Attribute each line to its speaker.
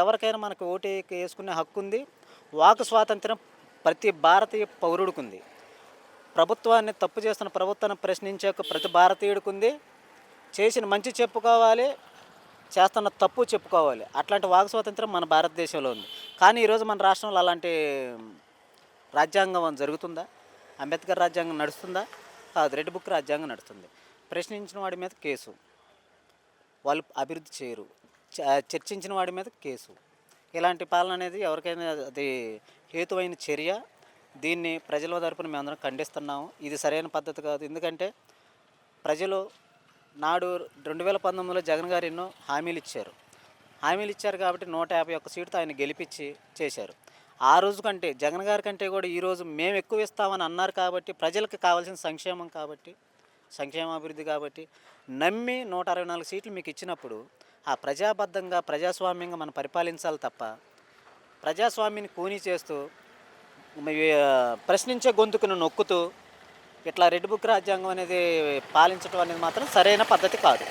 Speaker 1: ఎవరికైనా మనకు ఓటు వేసుకునే హక్కు ఉంది. వాక్ స్వాతంత్రం ప్రతి భారతీయ పౌరుడికి ఉంది. ప్రభుత్వాన్ని తప్పు చేస్తున్న ప్రభుత్వాన్ని ప్రశ్నించే హక్కు ప్రతి భారతీయుడికి ఉంది. చేసిన మంచి చెప్పుకోవాలి, చేస్తున్న తప్పు చెప్పుకోవాలి. అట్లాంటి వాక్ స్వాతంత్రం మన భారతదేశంలో ఉంది. కానీ ఈరోజు మన రాష్ట్రంలో అలాంటి రాజ్యాంగం జరుగుతుందా? అంబేద్కర్ రాజ్యాంగం నడుస్తుందా? కాదు, రెడ్ బుక్ రాజ్యాంగం నడుస్తుంది. ప్రశ్నించిన వాడి మీద కేసు, వాళ్ళు అభివృద్ధి చేయరు. చర్చించిన వాడి మీద కేసు. ఇలాంటి పాలన అనేది ఎవరికైనా అది హేతువైన చర్య. దీన్ని ప్రజల తరపున మేమందరం ఖండిస్తున్నాము. ఇది సరైన పద్ధతి కాదు. ఎందుకంటే ప్రజలు నాడు 2019లో జగన్ గారు ఎన్నో హామీలు ఇచ్చారు కాబట్టి 151 సీటుతో ఆయన గెలిపించి చేశారు. ఆ రోజు కంటే జగన్ గారి కంటే కూడా ఈరోజు మేము ఎక్కువ ఇస్తామని అన్నారు కాబట్టి, ప్రజలకు కావాల్సిన సంక్షేమం కాబట్టి, సంక్షేమాభివృద్ధి కాబట్టి నమ్మి 164 సీట్లు మీకు ఇచ్చినప్పుడు ఆ ప్రజాబద్ధంగా ప్రజాస్వామ్యంగా మనం పరిపాలించాలి తప్ప ప్రజాస్వామ్యాన్ని కూనీ చేస్తూ ప్రశ్నించే గొంతుకును నొక్కుతూ ఇట్లా రెడ్ బుక్ రాజ్యాంగం అనేది పాలించడం అనేది మాత్రం సరైన పద్ధతి కాదు.